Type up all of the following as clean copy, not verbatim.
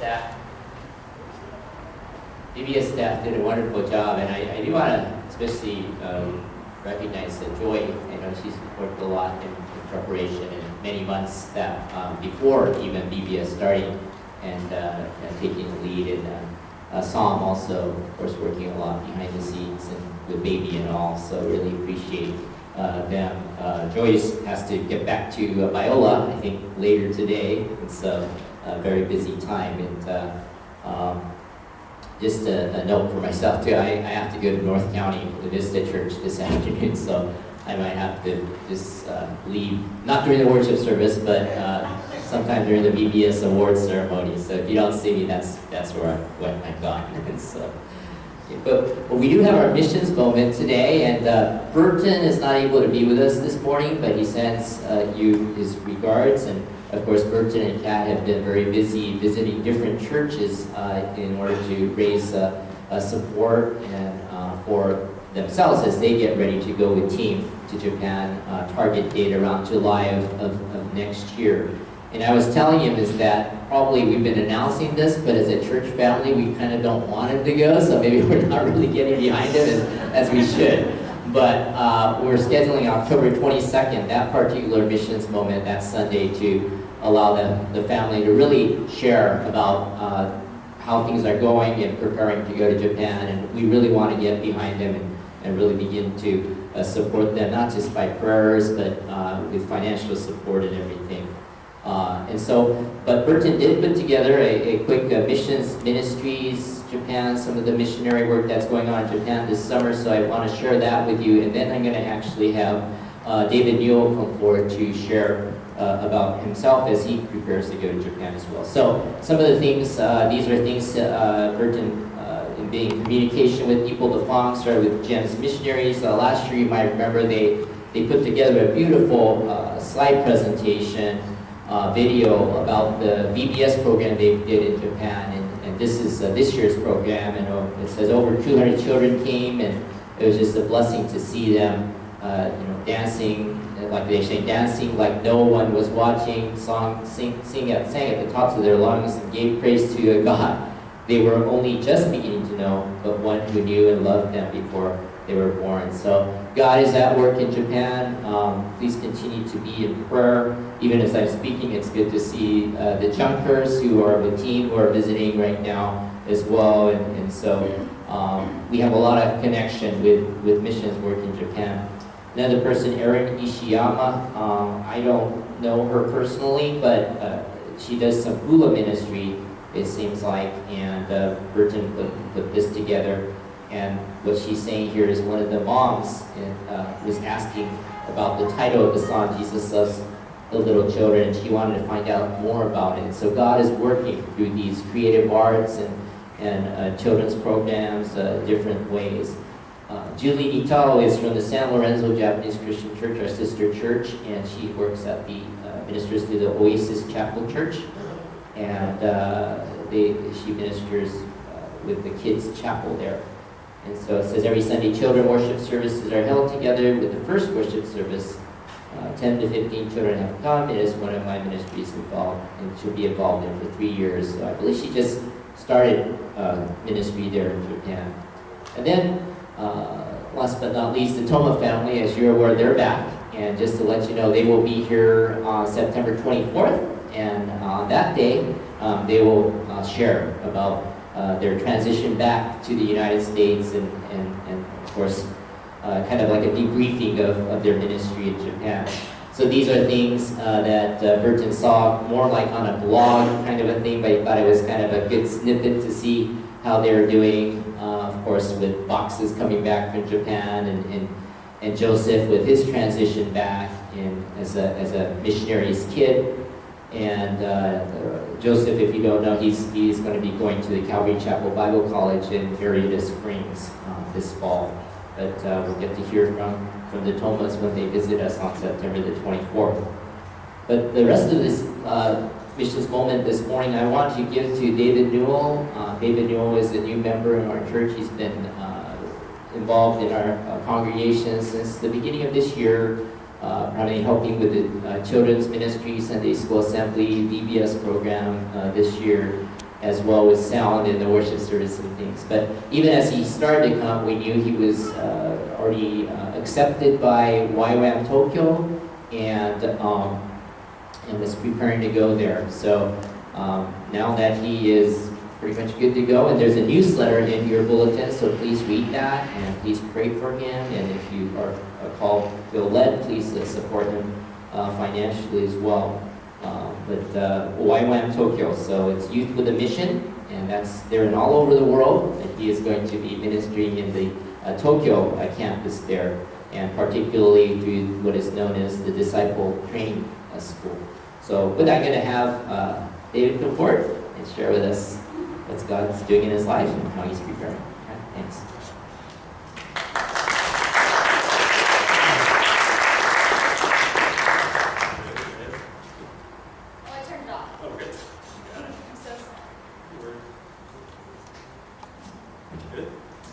staff. VBS staff did a wonderful job, and I do want to especially recognize Joy. I know she's worked a lot in preparation in many months that before even VBS starting, and taking the lead. And Sam also, of course, working a lot behind the scenes and with baby and all. So really appreciate them. Joyce has to get back to Biola, I think, later today. It's a very busy time. And just a note for myself too, I have to go to North County, the Vista Church this afternoon, so I might have to just leave, not during the worship service, but sometime during the VBS awards ceremony. So if you don't see me, that's where I've gone. So, but we do have our missions moment today, and Burton is not able to be with us this morning, but he sends you his regards. And of course, Burton and Kat have been very busy visiting different churches in order to raise support and for themselves as they get ready to go with team to Japan, target date around July of next year. And I was telling him is that probably we've been announcing this, but as a church family, we kind of don't want him to go, so maybe we're not really getting behind him as we should. But we're scheduling October 22nd, that particular missions moment, that Sunday, to allow the family to really share about how things are going and preparing to go to Japan. And we really want to get behind them and really begin to support them, not just by prayers, but with financial support and everything. But Burton did put together a quick missions ministries, Japan, some of the missionary work that's going on in Japan this summer, so I want to share that with you. And then I'm going to actually have David Newell come forward to share about himself as he prepares to go to Japan as well. So some of the things, these are things Burton, in being in communication with people, the Fong started with GEMS missionaries. Last year, you might remember, they put together a beautiful slide presentation video about the VBS program they did in Japan, and this is this year's program, and it says over 200 children came, and it was just a blessing to see them, dancing, like they say, dancing like no one was watching, sang at the tops of their lungs, and gave praise to God they were only just beginning to know, but one who knew and loved them before they were born. So God is at work in Japan. Please continue to be in prayer. Even as I'm speaking, it's good to see the Junkers who are the team who are visiting right now as well. And so we have a lot of connection with missions work in Japan. Another person, Erin Ishiyama, I don't know her personally, but she does some hula ministry, it seems like, and Burton put this together. And what she's saying here is one of the moms was asking about the title of the song, Jesus Loves the Little Children, and she wanted to find out more about it. So God is working through these creative arts and children's programs, different ways. Julie Nitao is from the San Lorenzo Japanese Christian Church, our sister church, and she works at the ministers to the Oasis Chapel Church, and she ministers with the kids' chapel there. And so it says every Sunday children worship services are held together with the first worship service. 10 to 15 children have come. It is one of my ministries involved, and she'll be involved in for 3 years. So I believe she just started ministry there in Japan. And then, last but not least, the Toma family, as you're aware, they're back. And just to let you know, they will be here on September 24th. And on that day, they will share about their transition back to the United States and of course, kind of like a debriefing of their ministry in Japan. So these are things that Burton saw more like on a blog kind of a thing, but he thought it was kind of a good snippet to see how they were doing, of course, with boxes coming back from Japan, and Joseph with his transition back as a missionary's kid. And Joseph, if you don't know, he's going to be going to the Calvary Chapel Bible College in Marietta Springs this fall. But we'll get to hear from the Tomas when they visit us on September the 24th. But the rest of this missions moment this morning, I want to give to David Newell. David Newell is a new member in our church. He's been involved in our congregation since the beginning of this year. Probably helping with the children's ministry, Sunday School Assembly, VBS program this year. as well with sound and the worship service and things. But even as he started to come, we knew he was already accepted by YWAM Tokyo and was preparing to go there. So now that he is pretty much good to go, and there's a newsletter in your bulletin, so please read that and please pray for him. And if you are feel led, please support him financially as well. But YWAM Tokyo, so it's Youth with a Mission, and they're in all over the world, and he is going to be ministering in the Tokyo campus there, and particularly through what is known as the Disciple Training School. So with that, I'm going to have David come forward and share with us what God's doing in his life and how he's preparing. Okay, thanks.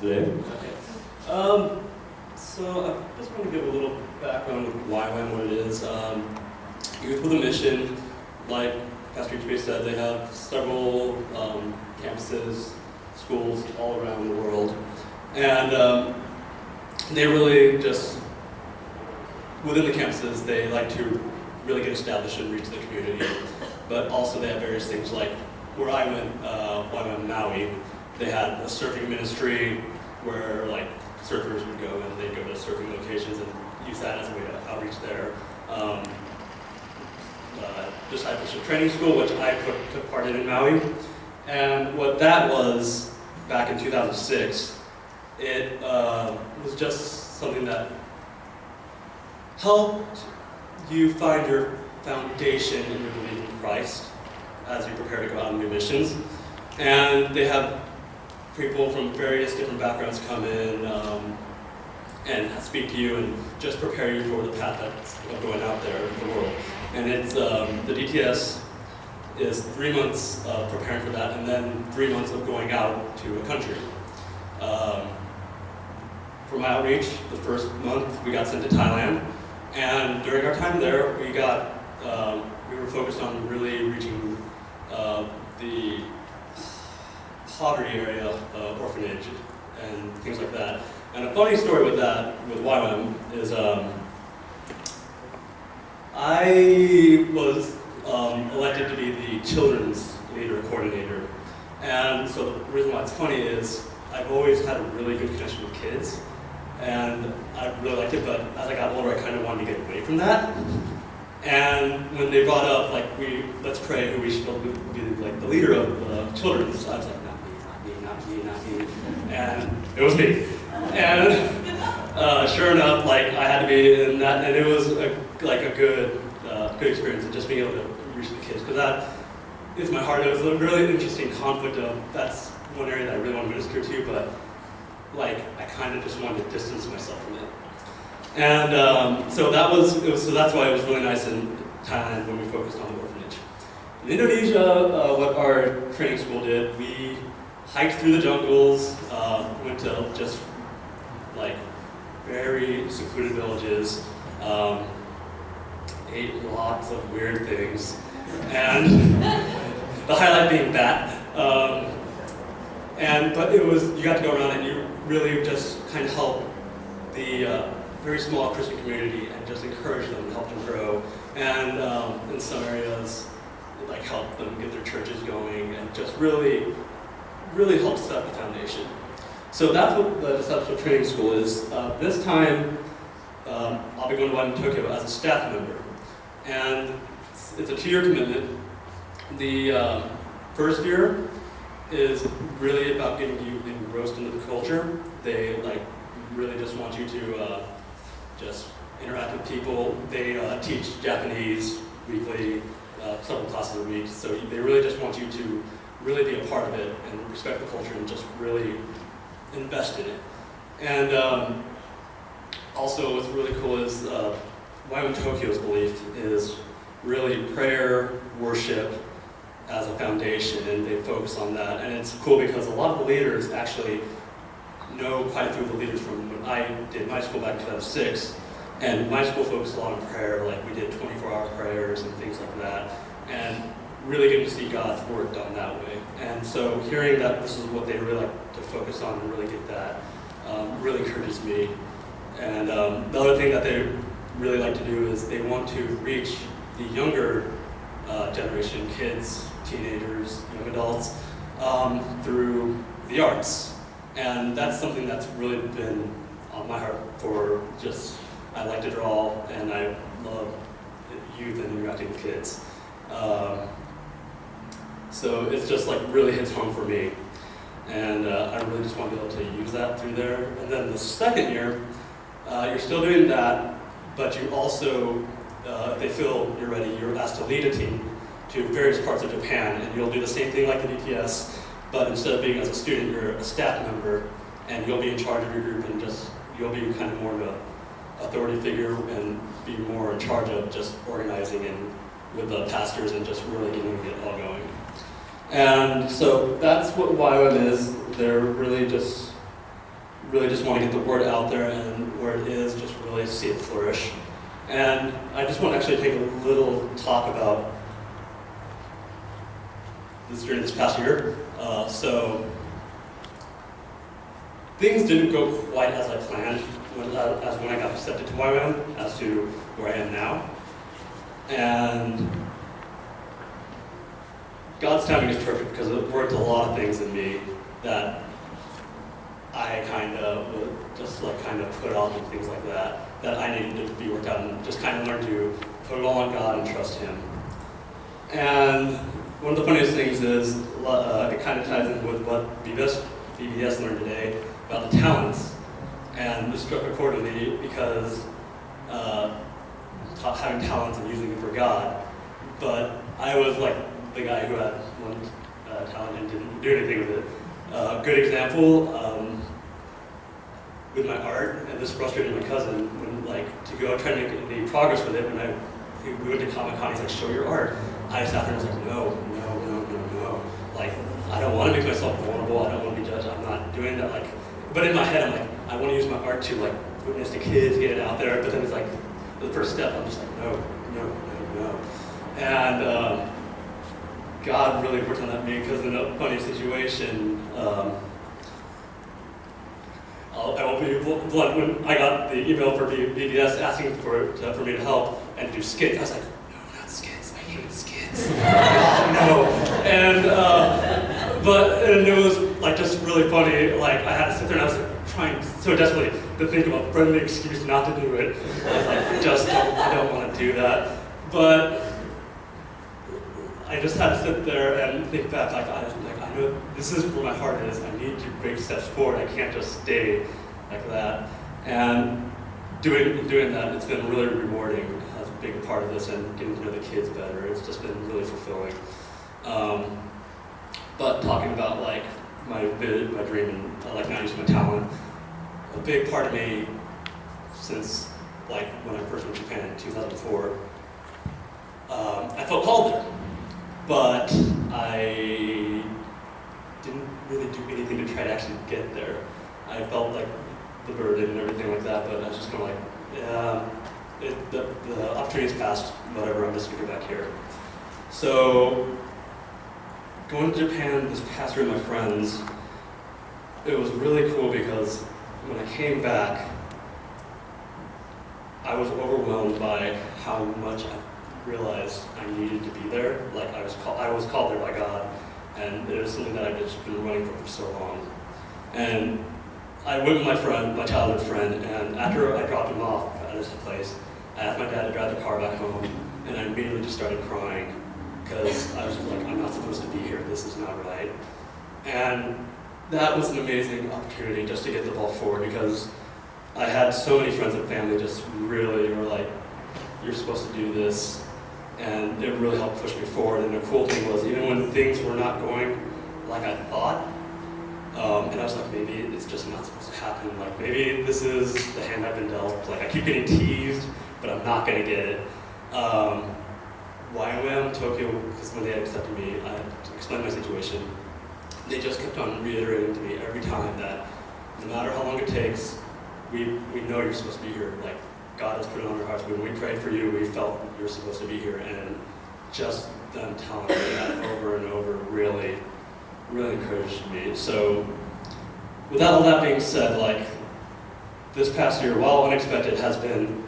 Good. Okay. So I just want to give a little background of YWAM, what it is. Youth with a Mission, like Pastor Ichibei said, they have several campuses, schools all around the world. And they really just, within the campuses, they like to really get established and reach the community. But also they have various things like, where I went, YWAM Maui, they had a surfing ministry where like surfers would go and they'd go to surfing locations and use that as a way to outreach there. Discipleship training school, which I took part in Maui. And what that was back in 2006, it was just something that helped you find your foundation in your belief in Christ as you prepare to go out on new missions. And they have people from various different backgrounds come in and speak to you and just prepare you for the path that's going out there in the world. And it's the DTS is 3 months of preparing for that, and then 3 months of going out to a country. For my outreach, the first month we got sent to Thailand, and during our time there, we were focused on really reaching the poverty area, orphanage, and things like that. And a funny story with that, with YWAM, is I was elected to be the children's leader coordinator. And so the reason why it's funny is I've always had a really good connection with kids, and I really liked it, but as I got older, I kind of wanted to get away from that. And when they brought up, like, let's pray who we should be like the leader of children's, I was like, not me. And it was me. And sure enough, like, I had to be in that, and it was a good experience of just being able to reach the kids, because that is my heart. It was a really interesting conflict of, that's one area that I really want to minister to, but like, I kind of just wanted to distance myself from it. And so that's why it was really nice in Thailand when we focused on the orphanage. In Indonesia, what our training school did, we hiked through the jungles, went to just like very secluded villages, ate lots of weird things, and the highlight being that. But it was, you got to go around and you really just kind of help the very small Christian community and just encourage them, help them grow, and in some areas, like, help them get their churches going and just really help set the foundation. So that's what the Discipleship Training School is. This time, I'll be going to YWAM Tokyo as a staff member. And it's a 2-year commitment. The first year is really about getting you engrossed into the culture. They really just want you to just interact with people. They teach Japanese weekly, several classes a week. So they really just want you to really be a part of it and respect the culture and just really invest in it. And also what's really cool is YWAM Tokyo's belief is really prayer, worship as a foundation, and they focus on that. And it's cool because a lot of the leaders actually know quite a few of the leaders from when I did my school back in 2006. And my school focused a lot on prayer, like we did 24-hour prayers and things like that. And really getting to see God's work done that way. And so hearing that this is what they really like to focus on and really get that really encourages me. And the other thing that they really like to do is they want to reach the younger generation, kids, teenagers, young adults, through the arts. And that's something that's really been on my heart for just, I like to draw and I love youth and interacting with kids. So it's just like really hits home for me. And I really just want to be able to use that through there. And then the second year, you're still doing that, but you also, if they feel you're ready, you're asked to lead a team to various parts of Japan, and you'll do the same thing like the BTS, but instead of being as a student, you're a staff member, and you'll be in charge of your group, and just you'll be kind of more of an authority figure and be more in charge of just organizing and with the pastors and just really getting it all going. And so that's what YWAM is. They're really just want to get the word out there, and where it is, just really see it flourish. And I just want to actually take a little talk about this during this past year. So things didn't go quite as I planned when I got accepted to YWAM as to where I am now. And God's timing is perfect because it worked a lot of things in me that I kind of would just like kind of put off and things like that I needed to be worked out, and just kind of learn to put it all on God and trust Him. And one of the funniest things is it kind of ties in with what VBS learned today about the talents, and this struck a chord with me because having talents and using them for God. But I was like the guy who had one talent and didn't do anything with it. Good example, with my art, and this frustrated my cousin when, like, to go try to make any progress with it. When we went to Comic-Con, he's like, show your art. I sat there and was like, no. Like, I don't want to make myself vulnerable. I don't want to be judged. I'm not doing that. Like, but in my head, I'm like, I want to use my art to like witness to kids, get it out there. But then it's like the first step. I'm just like, no. And God really worked on that me, because in a funny situation, I won't be blunt. When I got the email for BBS asking for me to help and do skits, I was like, no, not skits. I hate skits. No. And and it was like just really funny. Like I had to sit there and I was like trying so desperately to think of a friendly excuse not to do it. I was like, I don't want to do that. But I just had to sit there and think back, I know this is where my heart is. I need to make steps forward. I can't just stay like that. And doing that, it's been really rewarding as a big part of this, and getting to know the kids better. It's just been really fulfilling. But talking about like my dream and like now using my talent, a big part of me since like when I first went to Japan in 2004, I felt called there. But I didn't really do anything to try to actually get there. I felt like the burden and everything like that, but I was just kind of like, yeah, the opportunity's passed, whatever, I'm just gonna get back here. So, going to Japan this past year with my friends, it was really cool because when I came back, I was overwhelmed by how much I realized I needed to be there. Like I was called there by God, and it was something that I've just been running for so long. And I went with my friend, my childhood friend, and after I dropped him off at his place, I asked my dad to drive the car back home, and I immediately just started crying because I was just like, I'm not supposed to be here. This is not right. And that was an amazing opportunity just to get the ball forward, because I had so many friends and family just really were like, you're supposed to do this. And it really helped push me forward. And the cool thing was, even when things were not going like I thought, and I was like, maybe it's just not supposed to happen. Like, maybe this is the hand I've been dealt. Like, I keep getting teased, but I'm not going to get it. YWAM Tokyo, because when they had accepted me, I explained my situation. They just kept on reiterating to me every time that no matter how long it takes, we know you're supposed to be here. Like, God has put it on our hearts. When we prayed for you, we felt you were supposed to be here. And just them telling me that over and over really encouraged me. So with all that being said, like this past year, while unexpected, has been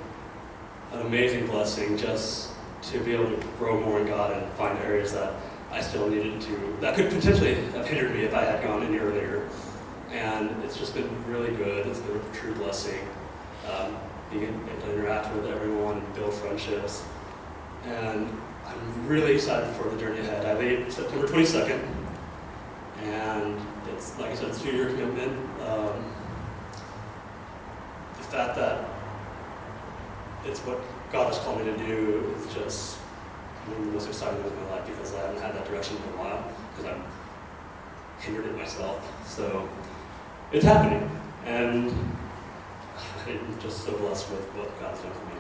an amazing blessing just to be able to grow more in God and find areas that I still needed to, that could potentially have hindered me if I had gone any earlier. And it's just been really good. It's been a true blessing. Being able to interact with everyone, build friendships. And I'm really excited for the journey ahead. I leave September 22nd. And it's, like I said, it's a 2-year commitment. The fact that it's what God has called me to do is just one of the most exciting things in my life, because I haven't had that direction for a while, because I've hindered it myself. So it's happening, and I'm just so blessed with what God's done for me.